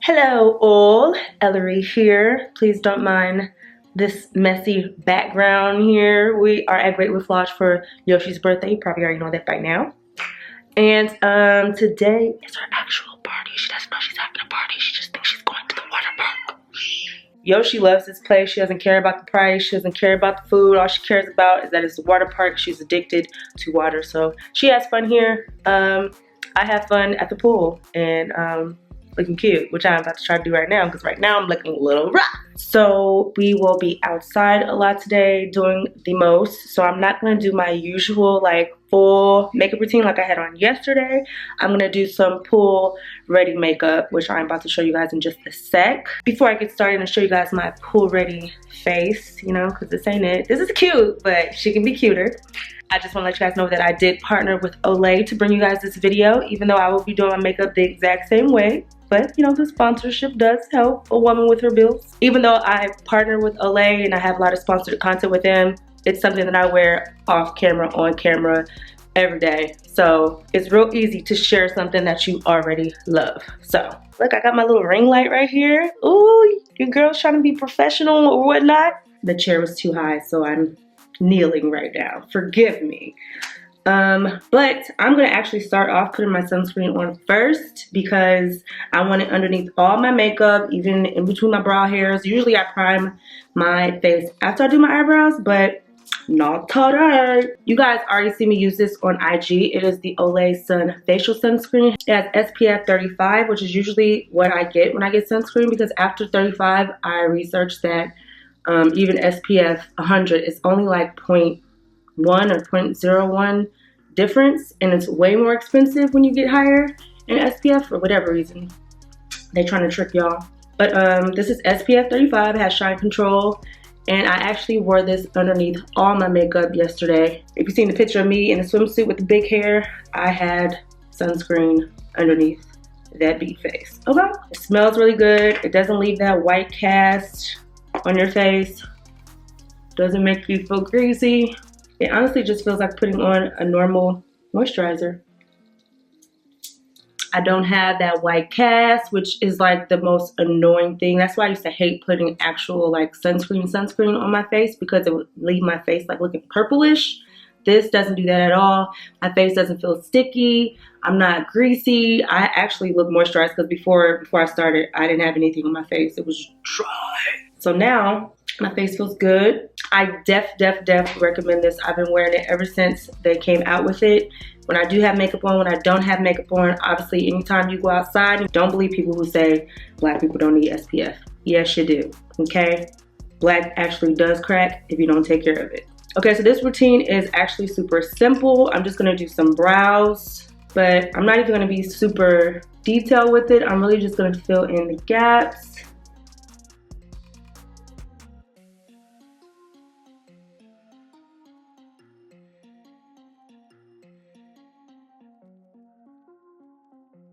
Hello all, Ellarie here. Please don't mind this messy background here. We are at Great Wolf Lodge for Yoshi's birthday. You probably already know that by now. And today is her actual party. She doesn't know she's having a party. She just thinks she's going to the water park. Yoshi loves this place. She doesn't care about the price. She doesn't care about the food. All she cares about is that it's a water park. She's addicted to water. So she has fun here. I have fun at the pool. And looking cute, which I'm about to try to do right now because right now I'm looking a little rough. So we will be outside a lot today doing the most. So I'm not going to do my usual like full makeup routine like I had on yesterday. I'm going to do some pool ready makeup, which I'm about to show you guys in just a sec. Before I get started, I'm going to show you guys my pool ready face, you know, because this ain't it. This is cute, but she can be cuter. I just want to let you guys know that I did partner with Olay to bring you guys this video, even though I will be doing my makeup the exact same way. But, you know, the sponsorship does help a woman with her bills. Even though I partner with Olay and I have a lot of sponsored content with them, it's something that I wear off camera, on camera, every day. So it's real easy to share something that you already love. So, look, I got my little ring light right here. Ooh, your girl's trying to be professional or whatnot. The chair was too high, so I'm kneeling right now. Forgive me. But I'm gonna actually start off putting my sunscreen on first because I want it underneath all my makeup, even in between my brow hairs. Usually I prime my face after I do my eyebrows, but not today. You guys already see me use this on IG. It is the Olay Sun Facial Sunscreen. It has SPF 35, which is usually what I get when I get sunscreen, because after 35, I researched that even SPF 100 is only like 0.1 or 0.01 difference, and it's way more expensive when you get higher in SPF for whatever reason. They're trying to trick y'all. But this is SPF 35, it has shine control, and I actually wore this underneath all my makeup yesterday. If you've seen the picture of me in a swimsuit with the big hair, I had sunscreen underneath that big face. Okay, it smells really good. It doesn't leave that white cast on your face. Doesn't make you feel greasy. It honestly just feels like putting on a normal moisturizer. I don't have that white cast, which is like the most annoying thing. That's why I used to hate putting actual like sunscreen on my face, because it would leave my face like looking purplish. This doesn't do that at all. My face doesn't feel sticky. I'm not greasy. I actually look moisturized because before I started, I didn't have anything on my face. It was dry. So now my face feels good. I def recommend this. I've been wearing it ever since they came out with it. When I do have makeup on, when I don't have makeup on, obviously anytime you go outside, don't believe people who say black people don't need SPF. Yes, you do, okay? Black actually does crack if you don't take care of it. Okay, so this routine is actually super simple. I'm just gonna do some brows, but I'm not even gonna be super detailed with it. I'm really just gonna fill in the gaps.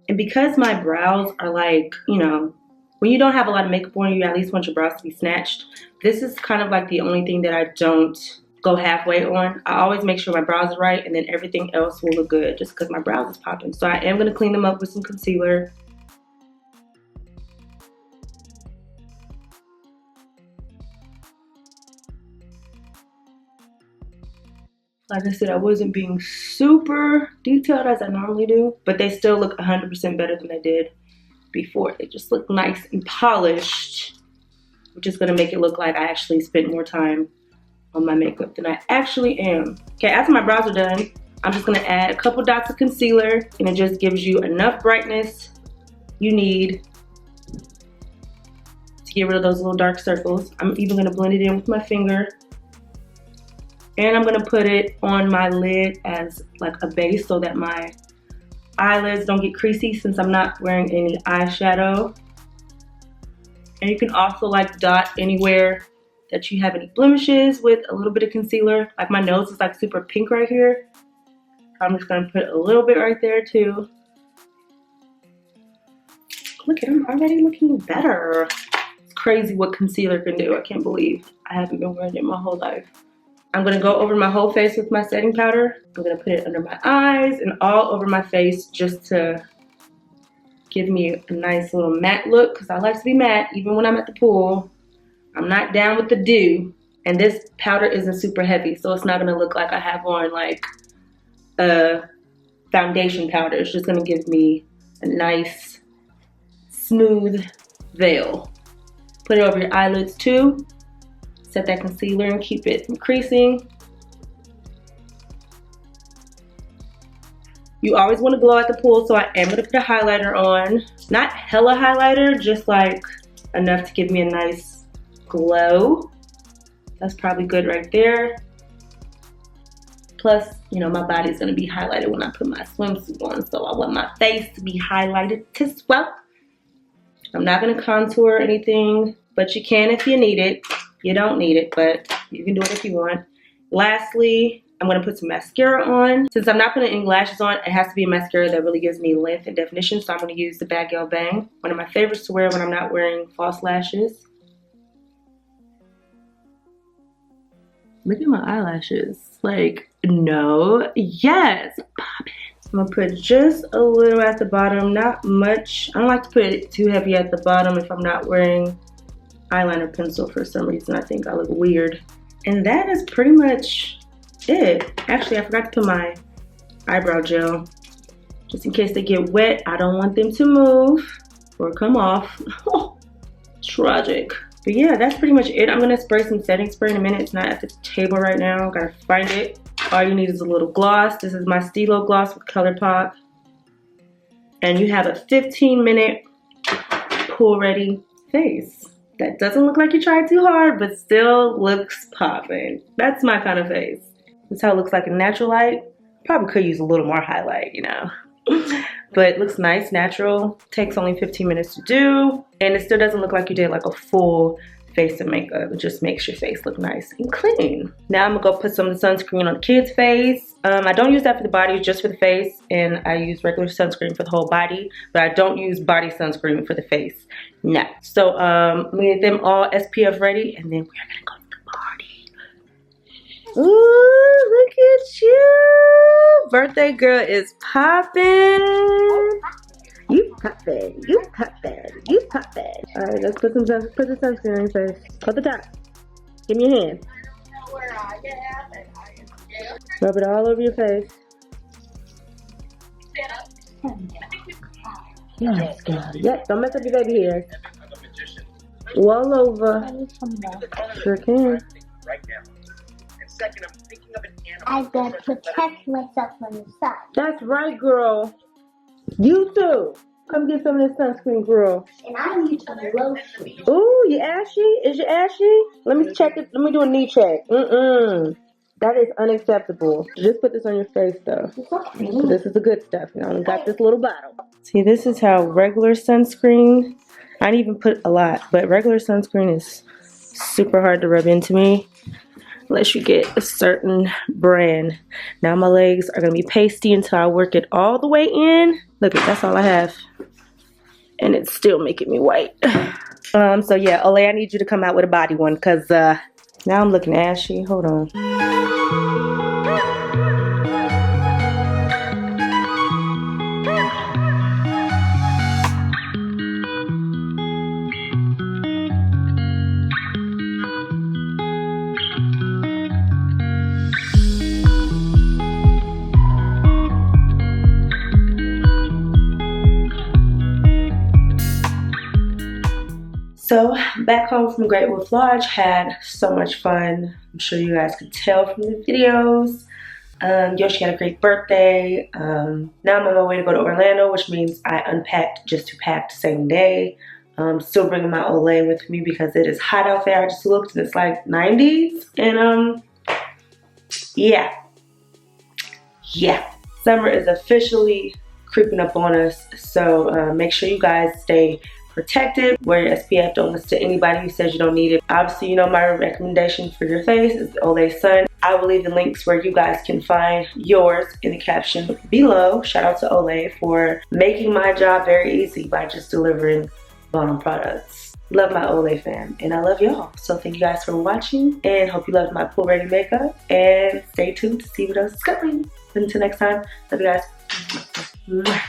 And because my brows are like, you know, when you don't have a lot of makeup on, you at least want your brows to be snatched. This is kind of like the only thing that I don't go halfway on. I always make sure my brows are right, and then everything else will look good just because my brows is popping. So I am going to clean them up with some concealer. Like I said, I wasn't being super detailed as I normally do, but they still look 100% better than I did before. They just look nice and polished, which is gonna make it look like I actually spent more time on my makeup than I actually am. Okay, after my brows are done, I'm just gonna add a couple dots of concealer, and it just gives you enough brightness you need to get rid of those little dark circles. I'm even gonna blend it in with my finger. And I'm gonna put it on my lid as like a base so that my eyelids don't get creasy, since I'm not wearing any eyeshadow. And you can also like dot anywhere that you have any blemishes with a little bit of concealer. Like my nose is like super pink right here. I'm just gonna put a little bit right there too. Look at them already looking better. It's crazy what concealer can do. I can't believe I haven't been wearing it my whole life. I'm gonna go over my whole face with my setting powder. I'm gonna put it under my eyes and all over my face just to give me a nice little matte look because I like to be matte even when I'm at the pool. I'm not down with the dew. And this powder isn't super heavy, so it's not gonna look like I have on like a foundation powder. It's just gonna give me a nice smooth veil. Put it over your eyelids too. Set that concealer and keep it from creasing. You always want to glow at the pool, so I am going to put a highlighter on. Not hella highlighter, just like enough to give me a nice glow. That's probably good right there. Plus, you know, my body's going to be highlighted when I put my swimsuit on, so I want my face to be highlighted as well. I'm not going to contour or anything, but you can if you need it. You don't need it, but you can do it if you want. Lastly, I'm going to put some mascara on. Since I'm not putting any lashes on, it has to be a mascara that really gives me length and definition. So I'm going to use the Bad Gal Bang. One of my favorites to wear when I'm not wearing false lashes. Look at my eyelashes. Like, no. Yes. Pop it. I'm going to put just a little at the bottom. Not much. I don't like to put it too heavy at the bottom if I'm not wearing eyeliner pencil for some reason. I think I look weird. And that is pretty much it. Actually, I forgot to put my eyebrow gel. Just in case they get wet, I don't want them to move or come off. Oh, tragic. But yeah, that's pretty much it. I'm gonna spray some setting spray in a minute. It's not at the table right now. Gotta find it. All you need is a little gloss. This is my Stilo gloss with ColourPop. And you have a 15-minute pool ready face. That doesn't look like you tried too hard, but still looks poppin'. That's my kind of face. That's how it looks like in natural light. Probably could use a little more highlight, you know. But it looks nice, natural. Takes only 15 minutes to do. And it still doesn't look like you did like a full face of makeup. It just makes your face look nice and clean. Now I'm gonna go put some sunscreen on the kid's face. I don't use that for the body, just for the face. And I use regular sunscreen for the whole body. But I don't use body sunscreen for the face. No. So I'm gonna get them all SPF ready. And then we're gonna go to the party. Ooh, look at you. Birthday girl is popping. You poppin', you poppin', you poppin'. Alright, let's put the sunscreen on your face. Hold the top. Give me your hand. Rub it all over your face. Yes, girl. Yep, don't mess up your baby hair. All over. Sure can. I gotta protect myself from the sun. That's right, girl. You too. Come get some of this sunscreen, girl. And I need some lotion. Ooh, you ashy? Is you ashy? Let me check it. Let me do a knee check. That is unacceptable. Just put this on your face, though. This is the good stuff. You know, I got this little bottle. See, this is how regular sunscreen. I didn't even put a lot, but regular sunscreen is super hard to rub into me. Unless you get a certain brand. Now my legs are gonna be pasty until I work it all the way in. Look, that's all I have. And it's still making me white. So yeah, Olay, I need you to come out with a body one, cause now I'm looking ashy. Hold on. So back home from Great Wolf Lodge, had so much fun. I'm sure you guys could tell from the videos. Yoshi had a great birthday. Now I'm on my way to go to Orlando, which means I unpacked just to pack the same day. Still bringing my Olay with me because it is hot out there. I just looked and it's like 90s. And yeah. Summer is officially creeping up on us. So make sure you guys stay protected. Wear your SPF. Don't listen to anybody who says you don't need it. Obviously, you know my recommendation for your face is the Olay Sun. I will leave the links where you guys can find yours in the caption below. Shout out to Olay for making my job very easy by just delivering bomb products. Love my Olay fam, and I love y'all. So thank you guys for watching, and hope you loved my pool ready makeup. And stay tuned to see what else is coming. Until next time, love you guys.